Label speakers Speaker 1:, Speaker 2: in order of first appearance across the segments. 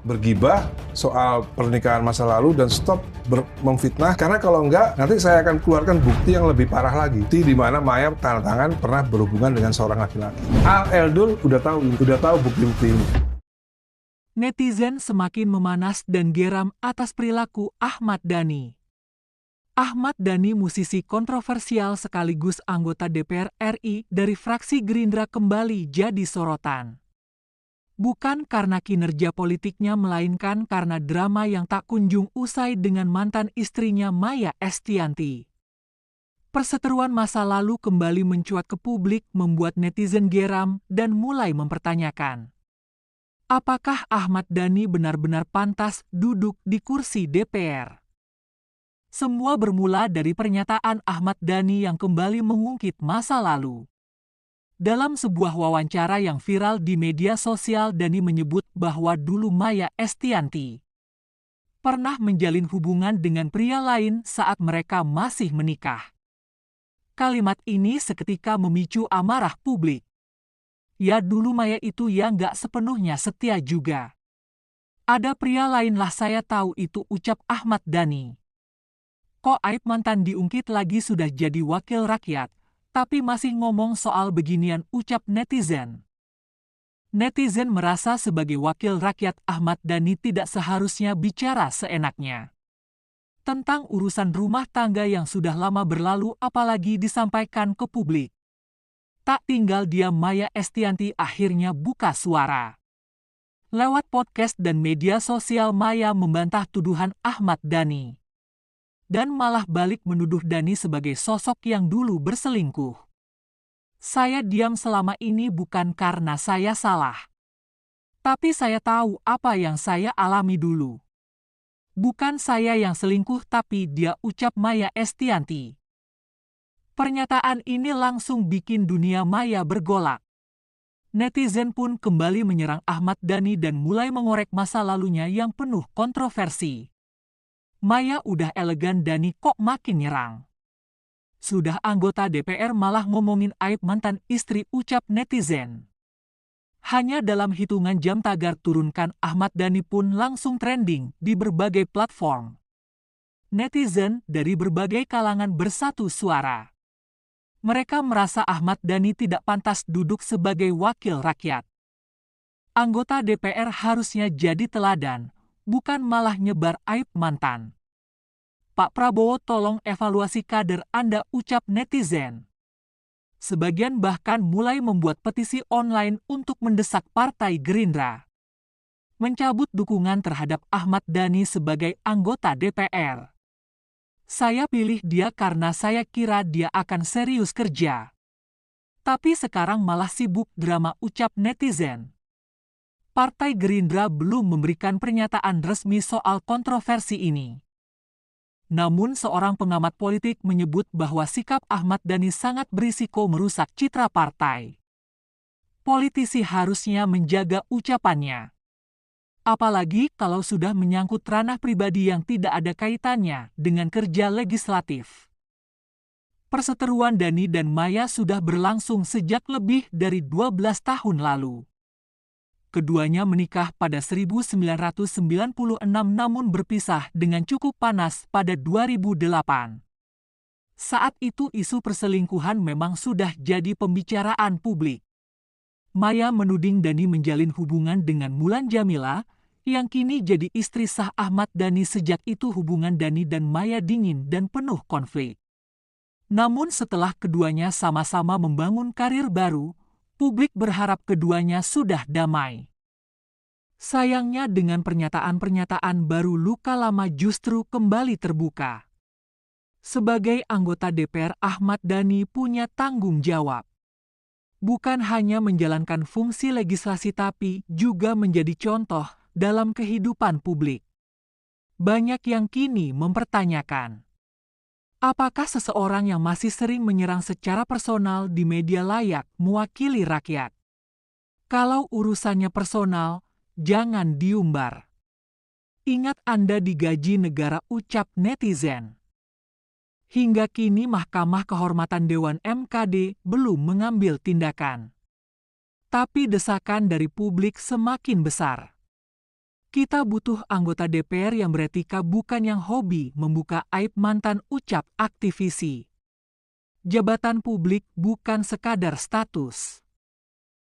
Speaker 1: bergibah soal pernikahan masa lalu dan stop memfitnah, karena kalau enggak nanti saya akan keluarkan bukti yang lebih parah lagi, bukti di mana Maya tanda tangan pernah berhubungan dengan seorang laki-laki. Al Eldul udah tahu bukti-bukti ini.
Speaker 2: Netizen semakin memanas dan geram atas perilaku Ahmad Dhani. Ahmad Dhani, musisi kontroversial sekaligus anggota DPR RI dari fraksi Gerindra, kembali jadi sorotan. Bukan karena kinerja politiknya, melainkan karena drama yang tak kunjung usai dengan mantan istrinya Maya Estianty. Perseteruan masa lalu kembali mencuat ke publik, membuat netizen geram dan mulai mempertanyakan, apakah Ahmad Dhani benar-benar pantas duduk di kursi DPR? Semua bermula dari pernyataan Ahmad Dhani yang kembali mengungkit masa lalu. Dalam sebuah wawancara yang viral di media sosial, Dhani menyebut bahwa dulu Maya Estianty pernah menjalin hubungan dengan pria lain saat mereka masih menikah. Kalimat ini seketika memicu amarah publik. Ya, dulu Maya itu ya nggak sepenuhnya setia juga. Ada pria lain lah, saya tahu itu, ucap Ahmad Dhani. Kok aib mantan diungkit lagi, sudah jadi wakil rakyat, tapi masih ngomong soal beginian, ucap netizen. Netizen merasa sebagai wakil rakyat Ahmad Dhani tidak seharusnya bicara seenaknya tentang urusan rumah tangga yang sudah lama berlalu, apalagi disampaikan ke publik. Tak tinggal diam, Maya Estianty akhirnya buka suara. Lewat podcast dan media sosial, Maya membantah tuduhan Ahmad Dhani dan malah balik menuduh Dhani sebagai sosok yang dulu berselingkuh. Saya diam selama ini bukan karena saya salah, tapi saya tahu apa yang saya alami dulu. Bukan saya yang selingkuh tapi dia, ucap Maya Estianty. Pernyataan ini langsung bikin dunia maya bergolak. Netizen pun kembali menyerang Ahmad Dhani dan mulai mengorek masa lalunya yang penuh kontroversi. Maya udah elegan, Dhani kok makin nyerang. Sudah anggota DPR malah ngomongin aib mantan istri, ucap netizen. Hanya dalam hitungan jam tagar turunkan Ahmad Dhani pun langsung trending di berbagai platform. Netizen dari berbagai kalangan bersatu suara. Mereka merasa Ahmad Dhani tidak pantas duduk sebagai wakil rakyat. Anggota DPR harusnya jadi teladan, bukan malah nyebar aib mantan. Pak Prabowo, tolong evaluasi kader Anda, ucap netizen. Sebagian bahkan mulai membuat petisi online untuk mendesak Partai Gerindra mencabut dukungan terhadap Ahmad Dhani sebagai anggota DPR. Saya pilih dia karena saya kira dia akan serius kerja. Tapi sekarang malah sibuk drama, ucap netizen. Partai Gerindra belum memberikan pernyataan resmi soal kontroversi ini. Namun seorang pengamat politik menyebut bahwa sikap Ahmad Dhani sangat berisiko merusak citra partai. Politisi harusnya menjaga ucapannya. Apalagi kalau sudah menyangkut ranah pribadi yang tidak ada kaitannya dengan kerja legislatif. Perseteruan Dhani dan Maya sudah berlangsung sejak lebih dari 12 tahun lalu. Keduanya menikah pada 1996 namun berpisah dengan cukup panas pada 2008. Saat itu isu perselingkuhan memang sudah jadi pembicaraan publik. Maya menuding Dhani menjalin hubungan dengan Mulan Jamila, yang kini jadi istri sah Ahmad Dhani. Sejak itu hubungan Dhani dan Maya dingin dan penuh konflik. Namun setelah keduanya sama-sama membangun karir baru, publik berharap keduanya sudah damai. Sayangnya dengan pernyataan-pernyataan baru, luka lama justru kembali terbuka. Sebagai anggota DPR, Ahmad Dhani punya tanggung jawab. Bukan hanya menjalankan fungsi legislasi tapi juga menjadi contoh dalam kehidupan publik. Banyak yang kini mempertanyakan, apakah seseorang yang masih sering menyerang secara personal di media layak mewakili rakyat? Kalau urusannya personal, jangan diumbar. Ingat Anda digaji negara, ucap netizen. Hingga kini Mahkamah Kehormatan Dewan (MKD) belum mengambil tindakan. Tapi desakan dari publik semakin besar. Kita butuh anggota DPR yang beretika, bukan yang hobi membuka aib mantan, ucap aktivisi. Jabatan publik bukan sekadar status.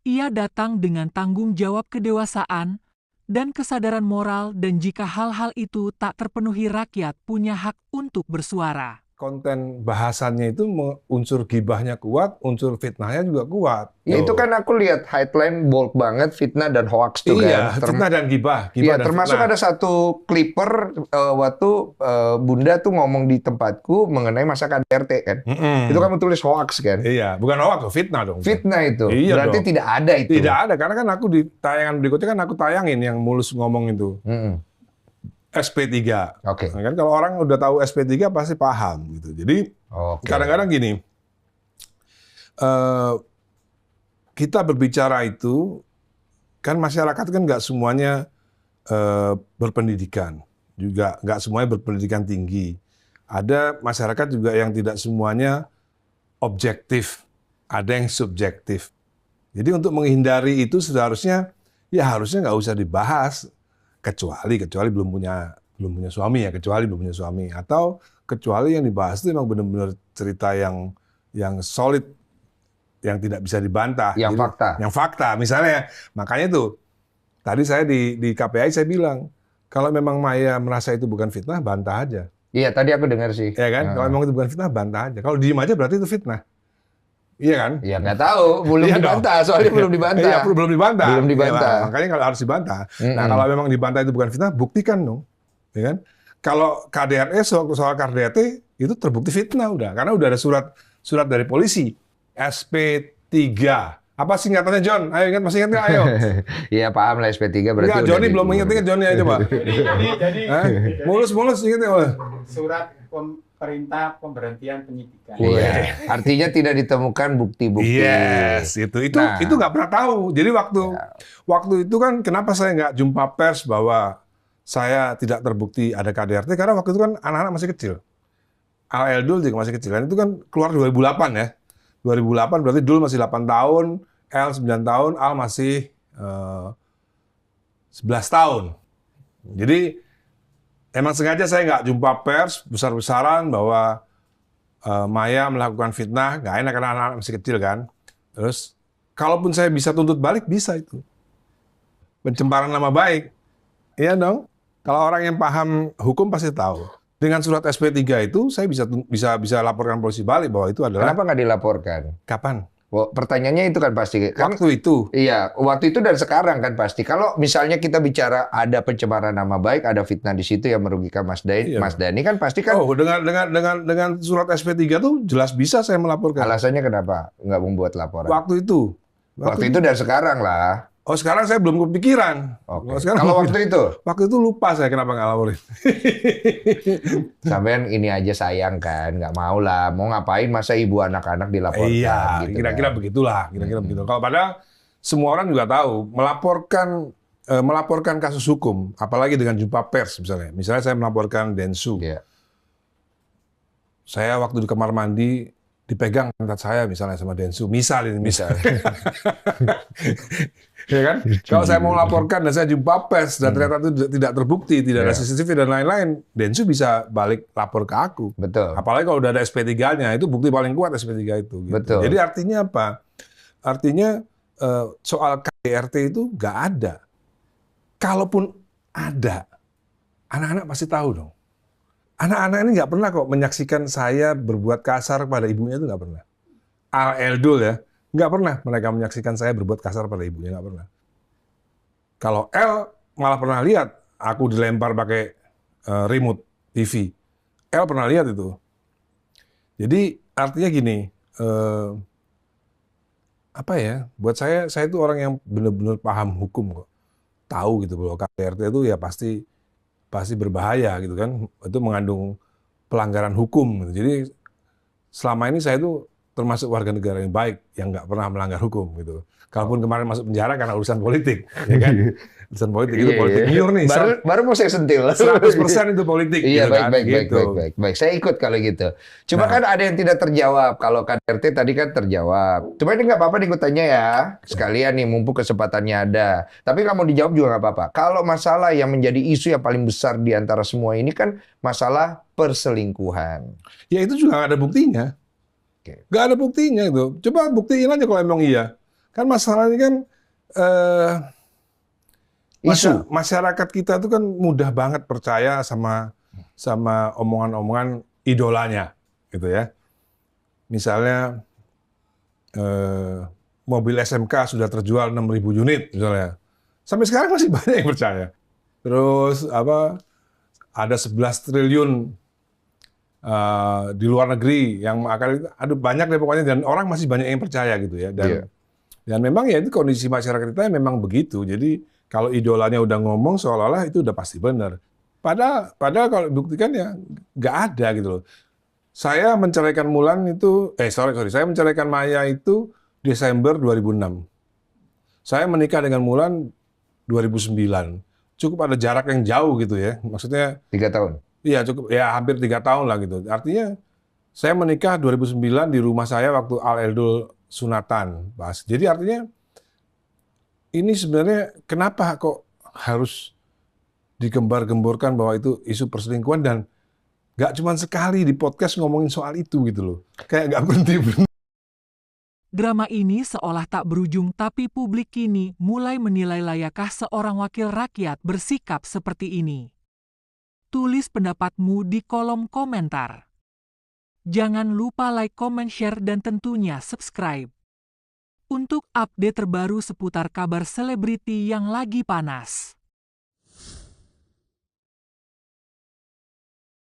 Speaker 2: Ia datang dengan tanggung jawab, kedewasaan, dan kesadaran moral, dan jika hal-hal itu tak terpenuhi, rakyat punya hak untuk bersuara.
Speaker 1: Konten bahasannya itu unsur gibahnya kuat, unsur fitnahnya juga kuat.
Speaker 3: Ya itu kan aku lihat headline bold banget, fitnah dan hoax tuh
Speaker 1: Iya,
Speaker 3: kan.
Speaker 1: fitnah dan gibah.
Speaker 3: Iya,
Speaker 1: Dan
Speaker 3: termasuk
Speaker 1: fitnah.
Speaker 3: ada satu clipper waktu Bunda tuh ngomong di tempatku mengenai masa KDRT kan. Itu kamu tulis hoax kan.
Speaker 1: Iya, bukan hoax, fitnah dong.
Speaker 3: Fitnah itu.
Speaker 1: Iya
Speaker 3: Berarti
Speaker 1: dong.
Speaker 3: tidak ada itu.
Speaker 1: Tidak ada, karena kan aku di tayangan berikutnya kan aku tayangin yang Mulus ngomong itu. SP3.
Speaker 3: Oke.
Speaker 1: Nah, kan kalau orang udah tahu SP3 pasti paham gitu. Jadi
Speaker 3: Oke.
Speaker 1: kadang-kadang gini, kita berbicara itu kan masyarakat kan nggak semuanya berpendidikan, juga nggak semuanya berpendidikan tinggi. Ada masyarakat juga yang tidak semuanya objektif, ada yang subjektif. Jadi untuk menghindari itu seharusnya harusnya nggak usah dibahas. Kecuali belum punya suami ya, kecuali belum punya suami, atau kecuali yang dibahas itu memang benar-benar cerita yang solid, yang tidak bisa dibantah,
Speaker 3: Yang fakta.
Speaker 1: yang fakta misalnya. Makanya itu tadi saya di KPI saya bilang, kalau memang Maya merasa itu bukan fitnah, bantah aja.
Speaker 3: Iya, tadi aku dengar sih.
Speaker 1: Ya kan, kalau memang itu bukan fitnah, bantah aja. Kalau diem aja berarti itu fitnah. Iya kan?
Speaker 3: Ya nggak tahu, belum
Speaker 1: Iya
Speaker 3: dibantah, soalnya belum dibantah.
Speaker 1: Iya, belum dibantah.
Speaker 3: Belum dibantah.
Speaker 1: Iya, makanya kalau harus dibantah. Nah, kalau memang dibantah itu bukan fitnah, buktikan dong. Ya kan? Kalau KDRT, soal KDRT itu terbukti fitnah udah, karena udah ada surat dari polisi. SP3. Apa singkatannya, John? Ayo ingat, masih ingat nggak? Ayo.
Speaker 3: Iya, paham lah SP3 berarti.
Speaker 1: Enggak,
Speaker 3: udah
Speaker 1: Johnny belum ingat Johnny aja, Pak.
Speaker 4: Jadi
Speaker 1: Mulus ingat ya, Pak?
Speaker 4: surat perintah pemberhentian penyidikan.
Speaker 3: Iya. Artinya tidak ditemukan bukti-bukti.
Speaker 1: Yes, itu
Speaker 3: Nah.
Speaker 1: itu nggak pernah tahu. Jadi waktu itu kan kenapa saya nggak jumpa pers bahwa saya tidak terbukti ada KDRT, karena waktu itu kan anak-anak masih kecil. Al Dul juga masih kecil. Dan itu kan keluar 2008 ya. 2008 berarti Dul masih 8 tahun, L 9 tahun, Al masih 11 tahun. Jadi emang sengaja saya nggak jumpa pers besar-besaran bahwa Maya melakukan fitnah, nggak enak karena anak-anak masih kecil kan. Terus, kalaupun saya bisa tuntut balik, bisa itu. Pencemaran nama baik. Iya dong. Kalau orang yang paham hukum pasti tahu. Dengan surat SP3 itu, saya bisa laporkan polisi balik bahwa itu adalah...
Speaker 3: Kenapa nggak dilaporkan?
Speaker 1: Kapan?
Speaker 3: Oh, pertanyaannya itu kan pasti. Kan,
Speaker 1: Waktu itu.
Speaker 3: iya, waktu itu dan sekarang kan pasti. Kalau misalnya kita bicara ada pencemaran nama baik, ada fitnah di situ yang merugikan Mas Dani,
Speaker 1: Iya.
Speaker 3: Mas Dani kan pasti kan.
Speaker 1: Oh, dengan surat SP3 tuh jelas bisa saya melaporkan.
Speaker 3: Alasannya kenapa nggak membuat laporan?
Speaker 1: Waktu itu.
Speaker 3: Waktu itu dan sekarang lah.
Speaker 1: Oh, sekarang saya belum kepikiran.
Speaker 3: Oke.
Speaker 1: Oh, sekarang
Speaker 3: Kalau
Speaker 1: belum
Speaker 3: waktu itu,
Speaker 1: Waktu itu lupa saya kenapa nggak laporin.
Speaker 3: sampean ini aja sayang kan, nggak mau lah. Mau ngapain masa ibu anak-anak dilaporkan?
Speaker 1: Iya,
Speaker 3: gitu
Speaker 1: kira-kira
Speaker 3: kan.
Speaker 1: begitulah, kira-kira begitu. Kalau padahal semua orang juga tahu melaporkan kasus hukum, apalagi dengan jumpa pers misalnya. Misalnya saya melaporkan Densu.
Speaker 3: Iya.
Speaker 1: Saya waktu di kamar mandi dipegang pantat saya misalnya sama Densu. Misal. Ya kan? Kalau saya mau laporkan dan saya jumpa pers dan ternyata itu tidak terbukti, tidak ada
Speaker 3: Iya.
Speaker 1: CCTV dan lain-lain, Densu bisa balik lapor ke aku.
Speaker 3: Betul.
Speaker 1: Apalagi kalau udah ada SP3-nya, itu bukti paling kuat SP3 itu. Gitu.
Speaker 3: Betul.
Speaker 1: Jadi artinya apa? Artinya soal KDRT itu nggak ada. Kalaupun ada, anak-anak pasti tahu dong. Anak-anak ini nggak pernah kok menyaksikan saya berbuat kasar pada ibunya, itu nggak pernah. Al Eldul ya, nggak pernah mereka menyaksikan saya berbuat kasar pada ibunya, nggak pernah. Kalau L malah pernah lihat aku dilempar pakai remote TV. L pernah lihat itu. Jadi artinya gini, apa ya? Buat saya itu orang yang benar-benar paham hukum kok. Tahu gitu bahwa KDRT itu ya pasti berbahaya gitu kan. Itu mengandung pelanggaran hukum. Gitu. Jadi selama ini saya itu termasuk warga negara yang baik, yang nggak pernah melanggar hukum gitu. Kalaupun kemarin masuk penjara karena urusan politik, ya kan? Urusan politik itu politik liur nih.
Speaker 3: Baru mau saya sentil.
Speaker 1: 100% itu politik.
Speaker 3: Iya,
Speaker 1: gitu
Speaker 3: baik,
Speaker 1: kan?
Speaker 3: baik,
Speaker 1: Gitu.
Speaker 3: baik. Saya ikut kalau gitu. Cuma kan ada yang tidak terjawab. Kalau KDRT tadi kan terjawab. Cuma ini nggak apa-apa nih gue tanya ya. Sekalian nih, mumpung kesempatannya ada. Tapi nggak mau dijawab juga nggak apa-apa. Kalau masalah yang menjadi isu yang paling besar di antara semua ini kan masalah perselingkuhan.
Speaker 1: Ya itu juga nggak ada buktinya. Nggak ada buktinya itu. Coba buktiin aja kalau emang iya. Kan masalahnya kan masyarakat kita tuh kan mudah banget percaya sama omongan-omongan idolanya, gitu ya. Misalnya mobil SMK sudah terjual 6.000 unit misalnya. Sampai sekarang masih banyak yang percaya. Terus ada 11 triliun di luar negeri yang akan banyak deh pokoknya, dan orang masih banyak yang percaya gitu ya. Dan memang ya itu kondisi masyarakat kita memang begitu. Jadi kalau idolanya udah ngomong seolah-olah itu udah pasti benar. Padahal kalau dibuktikan ya nggak ada gitu loh. Saya menceraikan Mulan itu, saya menceraikan Maya itu Desember 2006. Saya menikah dengan Mulan 2009. Cukup ada jarak yang jauh gitu ya. Maksudnya
Speaker 3: 3 tahun.
Speaker 1: Iya cukup, ya hampir 3 tahun lah gitu. Artinya saya menikah 2009 di rumah saya waktu Al-Eldul sunatan, Mas. Jadi artinya ini sebenarnya kenapa kok harus digembar-gemborkan bahwa itu isu perselingkuhan, dan nggak cuma sekali di podcast ngomongin soal itu gitu loh. Kayak nggak berhenti.
Speaker 2: Drama ini seolah tak berujung, tapi publik kini mulai menilai layakkah seorang wakil rakyat bersikap seperti ini. Tulis pendapatmu di kolom komentar. Jangan lupa like, comment, share, dan tentunya subscribe. Untuk update terbaru seputar kabar selebriti yang lagi panas.